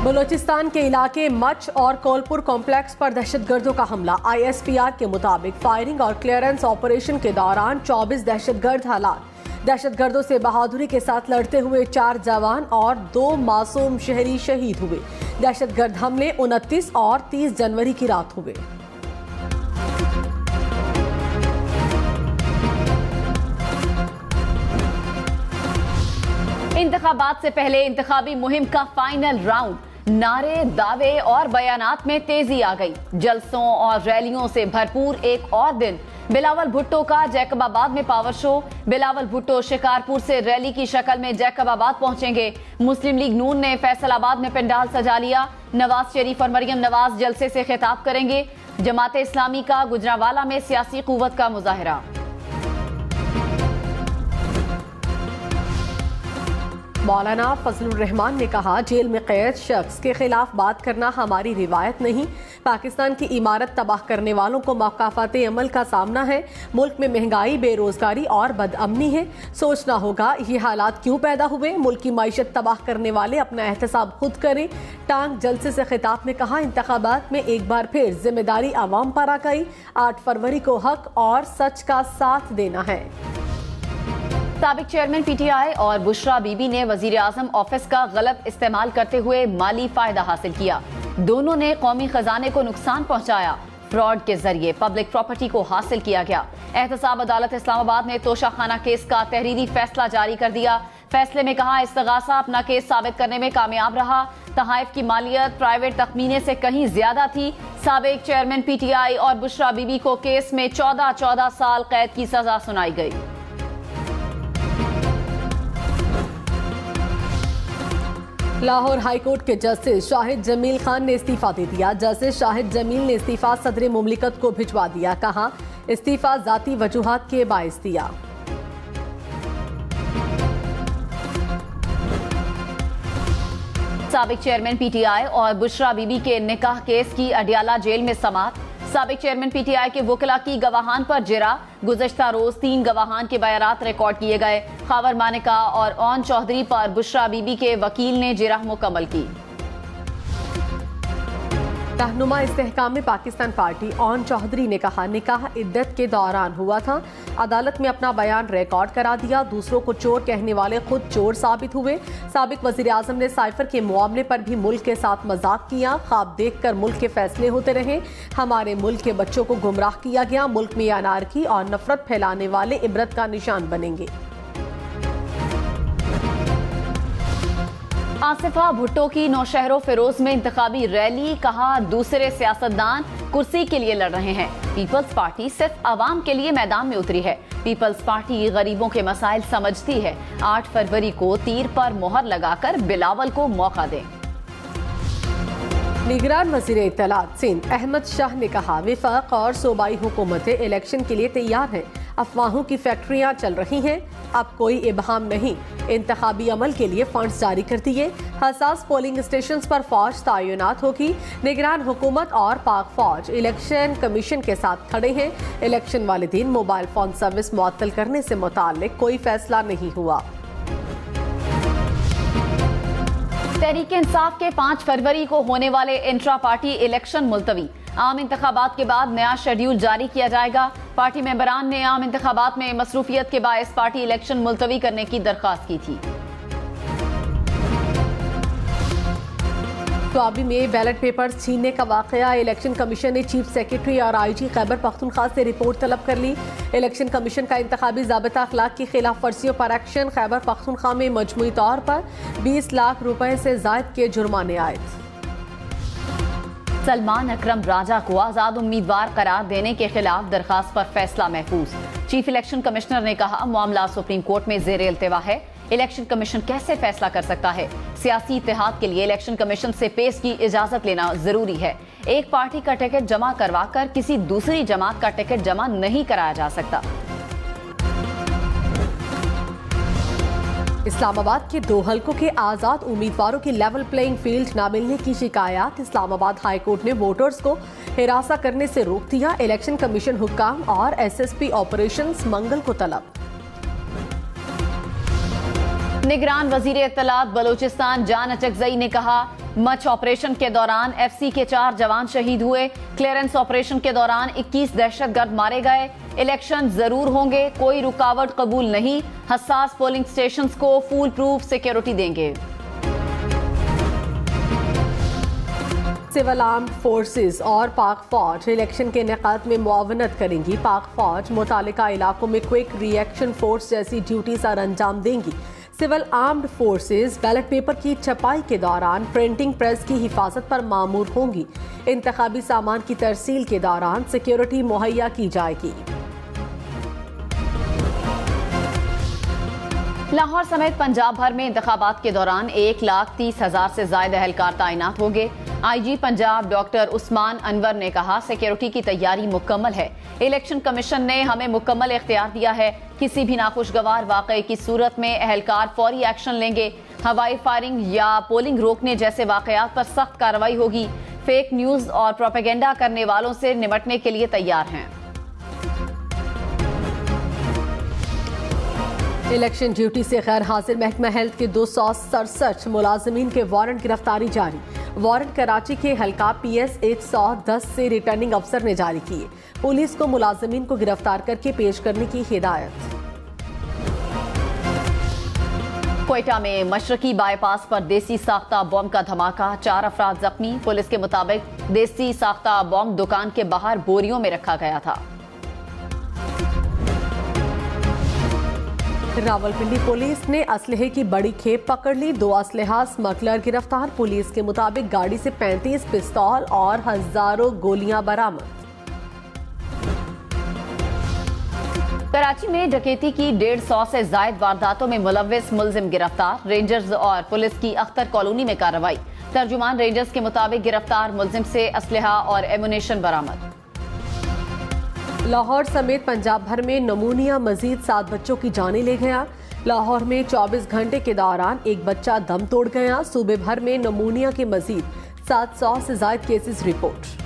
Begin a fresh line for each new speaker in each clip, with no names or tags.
बलोचिस्तान के इलाके मच और कोलपुर कॉम्प्लेक्स पर दहशतगर्दों का हमला। ISPR के मुताबिक फायरिंग और क्लियरेंस ऑपरेशन के दौरान 24 दहशतगर्द हलाक। दहशतगर्दों से बहादुरी के साथ लड़ते हुए 4 जवान और 2 मासूम शहरी शहीद हुए। दहशतगर्द हमले 29 और 30 जनवरी की रात हुए।
इंतखाबात से पहले इंतखाबी मुहिम का फाइनल राउंड, नारे, दावे और बयानात में तेजी आ गई। जलसों और रैलियों से भरपूर एक और दिन। बिलावल भुट्टो का जैकबाबाद में पावर शो। बिलावल भुट्टो शिकारपुर से रैली की शक्ल में जैकबाबाद पहुंचेंगे। मुस्लिम लीग नून ने फैसलाबाद में पंडाल सजा लिया। नवाज शरीफ और मरियम नवाज जलसे से खिताब करेंगे। जमाते इस्लामी का गुजरांवाला में सियासी कुव्वत का मुजाहरा।
मौलाना फजलुर रहमान ने कहा, जेल में कैद शख्स के खिलाफ बात करना हमारी रिवायत नहीं। पाकिस्तान की इमारत तबाह करने वालों को मौकाफाते अमल का सामना है। मुल्क में महंगाई, बेरोजगारी और बदअमनी है। सोचना होगा ये हालात क्यों पैदा हुए। मुल्क की माइशत तबाह करने वाले अपना एहतसाब खुद करें। टांग जलसे से खिताब में कहा, इंतखाबात में एक बार फिर जिम्मेदारी आवाम पर आ गई। 8 फरवरी को हक और सच का साथ देना है।
साबिक चेयरमैन PTI और बुशरा बीबी ने वजीर आजम ऑफिस का गलत इस्तेमाल करते हुए माली फायदा हासिल किया। दोनों ने कौमी खजाने को नुकसान पहुंचाया। फ्रॉड के जरिए पब्लिक प्रॉपर्टी को हासिल किया गया। एहतसाब अदालत इस्लामाबाद ने तोशाखाना केस का तहरीरी फैसला जारी कर दिया। फैसले में कहा, इस्तगासा अपना केस साबित करने में कामयाब रहा। तहाइफ की मालियत प्राइवेट तखमीने से कहीं ज्यादा थी। साबिक चेयरमैन PTI और बुशरा बीबी को केस में 14 साल कैद की सजा सुनाई गई।
लाहौर हाईकोर्ट के जस्टिस शाहिद जमील खान ने इस्तीफा दे दिया। जस्टिस शाहिद जमील ने इस्तीफा सदर मुमलिकत को भिजवा दिया। कहा, इस्तीफा जाती वजूहात के बायस दिया।
साबिक चेयरमैन PTI और बुशरा बीबी के निकाह केस की अडियाला जेल में समाअत। साबिक चेयरमैन PTI के वकला की गवाहान पर जिरा। गुज़श्ता रोज 3 गवाहान के बयानात रिकॉर्ड किए गए। खावर मानिका और ओन चौधरी पर बुशरा बीबी के वकील ने जिरा मुकम्मल की। रहनुमा इस्तेहकाम पाकिस्तान पार्टी ओन चौधरी ने कहा, निकाह इद्दत के दौरान हुआ था। अदालत में अपना बयान रिकॉर्ड करा दिया। दूसरों को चोर कहने वाले खुद चोर साबित हुए। साबिक वजीर आजम ने साइफर के मामले पर भी मुल्क के साथ मजाक किया। ख्वाब देखकर मुल्क के फैसले होते रहे। हमारे मुल्क के बच्चों को गुमराह किया गया। मुल्क में अनारकी और नफरत फैलाने वाले इबरत का निशान बनेंगे। आसिफा भुट्टो की नौशहरों फिरोज में इंतखाबी रैली। कहा, दूसरे सियासतदान कुर्सी के लिए लड़ रहे हैं। पीपल्स पार्टी सिर्फ आवाम के लिए मैदान में उतरी है। पीपल्स पार्टी गरीबों के मसाइल समझती है। 8 फरवरी को तीर पर मोहर लगाकर बिलावल को मौका दें।
निगरान वज़ीर इत्तलात सिंध अहमद शाह ने कहा, विफाक और सूबाई हुकूमतें इलेक्शन के लिए तैयार हैं। अफवाहों की फैक्ट्रियां चल रही हैं। अब कोई इबहाम नहीं। इंतखाबी अमल के लिए फंड्स जारी कर दिए। हसास पोलिंग स्टेशन पर फौज तैनात होगी। निगरान हुकूमत और पाक फौज इलेक्शन कमीशन के साथ खड़े हैं। इलेक्शन वाले दिन मोबाइल फोन सर्विस मुअत्तल करने से मुताल्लिक कोई फैसला नहीं हुआ।
तहरीक इंसाफ के 5 फरवरी को होने वाले इंट्रा पार्टी इलेक्शन मुलतवी। आम इंतखाबात के बाद नया शेड्यूल जारी किया जाएगा। पार्टी मेंबरान ने आम इंतखाबात में मसरूफियत के बायस पार्टी इलेक्शन मुलतवी करने की दरख्वास्त की थी।
स्वाबी में बैलेट पेपर्स छीनने का वाकया। इलेक्शन कमीशन ने चीफ सेक्रेटरी और IG खैबर पख्तूनख्वा से रिपोर्ट तलब कर ली। इलेक्शन कमीशन का इंतखाबी ज़ाबिता अखलाक की खिलाफ वर्जियों पर एक्शन। खैबर पख्तूनख्वा में मजमूई तौर पर 20 लाख रुपए से जायद के जुर्माने आयद।
सलमान अकरम राजा को आजाद उम्मीदवार करार देने के खिलाफ दरखास्त पर फैसला महफूज। चीफ इलेक्शन कमिश्नर ने कहा, मामला सुप्रीम कोर्ट में जेर इल्तिवा है। इलेक्शन कमीशन कैसे फैसला कर सकता है। सियासी इत्तेहाद के लिए इलेक्शन कमीशन से पेश की इजाजत लेना जरूरी है। एक पार्टी का टिकट जमा करवाकर किसी दूसरी जमात का टिकट जमा नहीं कराया जा सकता।
इस्लामाबाद के 2 हलकों के आजाद उम्मीदवारों की लेवल प्लेइंग फील्ड न मिलने की शिकायत। इस्लामाबाद हाई कोर्ट ने वोटर्स को हिरासा करने से रोक दिया। इलेक्शन कमीशन हुक्काम और SSP ऑपरेशंस मंगल को तलब।
निगरान वजीर इत्तलात बलोचिस्तान जान अचकजई ने कहा, मच ऑपरेशन के दौरान एफसी के 4 जवान शहीद हुए। क्लियरेंस ऑपरेशन के दौरान 21 दहशतगर्द मारे गए। इलेक्शन जरूर होंगे, कोई रुकावट कबूल नहीं। हसास पोलिंग स्टेशंस को फुल प्रूफ सिक्योरिटी देंगे।
सिविल आर्म्ड फोर्सेस और पाक फौज इलेक्शन के इनेकाद में मुआवनत करेंगी। पाक फौज मुतालिका इलाकों में क्विक रिएक्शन फोर्स जैसी ड्यूटी सर अंजाम देंगी। Civil armed forces ballot paper की छपाई के दौरान प्रिंटिंग प्रेस की हिफाजत पर मामूर होंगी। इंतखाबी सामान की तरसील के दौरान सिक्योरिटी मुहैया की जाएगी।
लाहौर समेत पंजाब भर में इंतखाबात के दौरान 1,30,000 से ज्यादा एहलकार तैनात होंगे। आईजी पंजाब डॉक्टर उस्मान अनवर ने कहा, सिक्योरिटी की तैयारी मुकम्मल है। इलेक्शन कमीशन ने हमें मुकम्मल इख्तियार दिया है। किसी भी नाखुशगवार वाकये की सूरत में एहलकार फौरी एक्शन लेंगे। हवाई फायरिंग या पोलिंग रोकने जैसे वाकयात पर सख्त कार्रवाई होगी। फेक न्यूज और प्रोपेगेंडा करने वालों से निपटने के लिए तैयार हैं।
इलेक्शन ड्यूटी से गैर हाजिर महकमा हेल्थ के 267 मुलाजमीन के वारंट गिरफ्तारी जारी। वारंट कराची के हल्का PS 110 से रिटर्निंग अफसर ने जारी किए। पुलिस को मुलाजमीन को गिरफ्तार करके पेश करने की हिदायत।
क्वेटा में मशरकी बाईपास पर देसी साख्ता बॉम्ब का धमाका, 4 अफराद जख्मी। पुलिस के मुताबिक देसी साख्ता बॉम्ब दुकान के बाहर बोरियों में रखा गया था।
रावलपिंडी पुलिस ने असलहे की बड़ी खेप पकड़ ली। 2 असलहा स्मगलर गिरफ्तार। पुलिस के मुताबिक गाड़ी से 35 पिस्तौल और हजारों गोलियां बरामद।
कराची में डकैती की 150 से जायद वारदातों में मुलव्विस मुलजिम गिरफ्तार। रेंजर्स और पुलिस की अख्तर कॉलोनी में कार्रवाई। तर्जुमान रेंजर्स के मुताबिक गिरफ्तार मुलजिम से असलहा और एमुनेशन बरामद।
लाहौर समेत पंजाब भर में नमूनिया मजीद 7 बच्चों की जानें ले गया। लाहौर में 24 घंटे के दौरान एक बच्चा दम तोड़ गया। सूबे भर में नमूनिया के मजीद 700 से ज्यादा केसेस रिपोर्ट।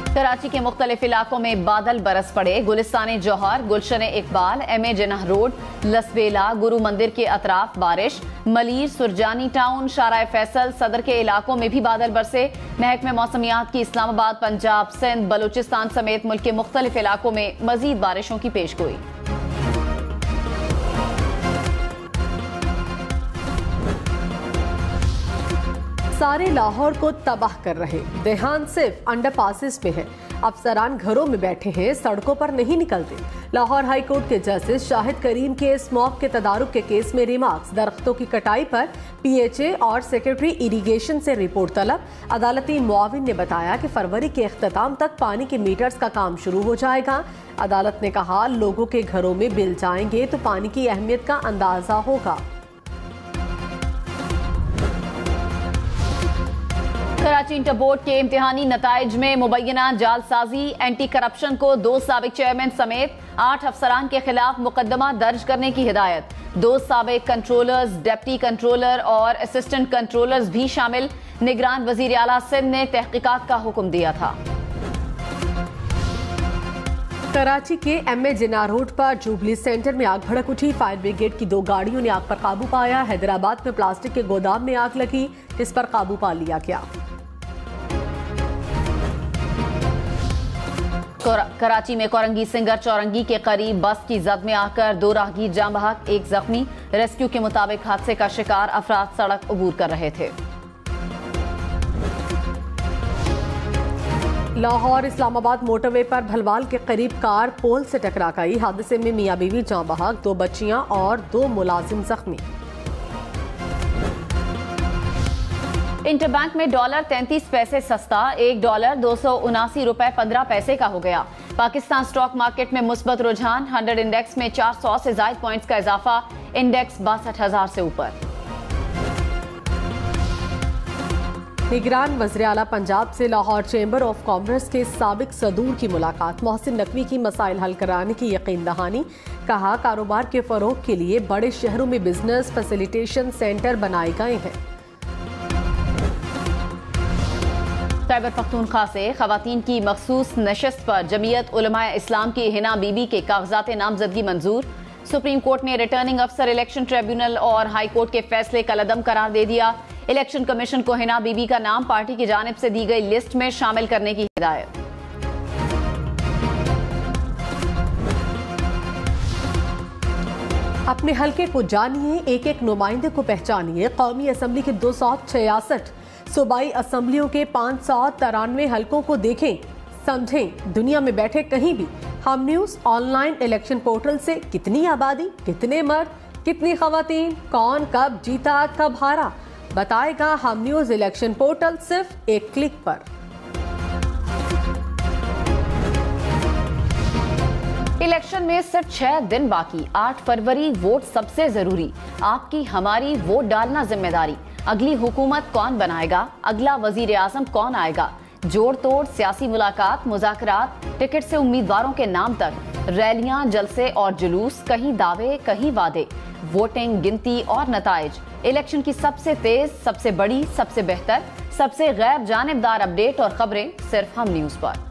कराची के मुख्तलिफ इलाकों में बादल बरस पड़े। गुलिस्तान जौहर, गुलशन इकबाल, MA जिन्नाह रोड, लसबेला, गुरु मंदिर के अतराफ बारिश। मलीर, सुरजानी टाउन, शारा फैसल, सदर के इलाकों में भी बादल बरसे। महकमे मौसमियात की इस्लामाबाद, पंजाब, सिंध, बलूचिस्तान समेत मुल्क के मुख्तलिफ इलाकों में मजीद बारिशों की पेशगोई।
सारे लाहौर को तबाह कर रहे देहान सिर्फ अंडरपासेस में है। अफसरान घरों में बैठे हैं, सड़कों पर नहीं निकलते। लाहौर हाई कोर्ट के जस्टिस शाहिद करीम के स्मॉग के तदारुक के केस में रिमार्क्स। दरख्तों की कटाई पर PHA और सेक्रेटरी इरिगेशन से रिपोर्ट तलब। अदालती मुआविन ने बताया कि फरवरी के इख्तिताम तक पानी के मीटर्स का काम शुरू हो जाएगा। अदालत ने कहा, लोगों के घरों में बिल जाएंगे तो पानी की अहमियत का अंदाजा होगा।
कराची इंटर बोर्ड के इम्तिहानी नताइज में मुबैना जालसाजी। एंटी करप्शन को 2 साबिक चेयरमैन समेत 8 अफसरान के खिलाफ मुकदमा दर्ज करने की हिदायत। 2 साबिक कंट्रोलर्स, डिप्टी कंट्रोलर और असिस्टेंट कंट्रोलर्स भी शामिल। निगरान वजीर आला सिंध ने तहकीकात का हुक्म दिया था।
कराची के MA जिन्नाह रोड पर जुबली सेंटर में आग भड़क उठी। फायर ब्रिगेड की 2 गाड़ियों ने आग पर काबू पाया। हैदराबाद में प्लास्टिक के गोदाम में आग लगी, जिस पर काबू पा लिया गया।
कराची में कोरंगी सिंगर चौरंगी के करीब बस की जद में आकर 2 राहगीर जाम बहक, 1 जख्मी। रेस्क्यू के मुताबिक हादसे का शिकार अफराद सड़क अबूर कर रहे थे।
लाहौर इस्लामाबाद मोटरवे पर भलवाल के करीब कार पोल से टकरा गई। हादसे में मियां बीवी जाम बहक, 2 बच्चियां और 2 मुलाजिम जख्मी।
इंटरबैंक में डॉलर 33 पैसे सस्ता, $1 279 रुपए 15 पैसे का हो गया। पाकिस्तान स्टॉक मार्केट में मुस्बत रुझान। 100 इंडेक्स में 400 से ज्यादा पॉइंट्स का इजाफा। इंडेक्स 62,000 से ऊपर।
निगरान वज़ीर आला पंजाब से लाहौर चैम्बर ऑफ कॉमर्स के साबिक सदूर की मुलाकात। मोहसिन नकवी की मसाइल हल कराने की यकीन दहानी। कहा, कारोबार के फरोग के लिए बड़े शहरों में बिजनेस फैसिलिटेशन सेंटर बनाए गए हैं।
खैबर पख्तूनख्वा से खवातीन की मखसूस नशस्त पर जमीयत उलमाए इस्लाम की हिना बीबी के कागजात नामजदगी मंजूर। सुप्रीम कोर्ट ने रिटर्निंग अफसर इलेक्शन ट्रिब्यूनल और हाई कोर्ट के फैसले कलअदम करार दे दिया। इलेक्शन कमीशन को हिना बीबी का नाम पार्टी की जानिब से दी गई लिस्ट में शामिल करने की हिदायत।
अपने हलके को जानिए, एक एक नुमाइंदे को पहचानिए। कौमी असम्बली के 266 सूबाई असम्बलियों के 593 हलकों को देखें, समझें। दुनिया में बैठे कहीं भी हम न्यूज़ ऑनलाइन इलेक्शन पोर्टल से कितनी आबादी, कितने मर्द, कितनी खवातीन, कौन कब जीता कब हारा, बताएगा हम न्यूज़ इलेक्शन पोर्टल सिर्फ एक क्लिक पर।
इलेक्शन में सिर्फ 6 दिन बाकी। 8 फरवरी वोट सबसे जरूरी। आपकी हमारी वोट डालना जिम्मेदारी। अगली हुकूमत कौन बनाएगा, अगला वजीर आजम कौन आएगा, जोड़ तोड़ सियासी मुलाकात, मुज़ाकरात, टिकट से उम्मीदवारों के नाम तक, रैलियां, जलसे और जुलूस, कहीं दावे कहीं वादे, वोटिंग, गिनती और नताइज। इलेक्शन की सबसे तेज, सबसे बड़ी, सबसे बेहतर, सबसे गैर जानिबदार अपडेट और खबरें सिर्फ हम न्यूज़ पर।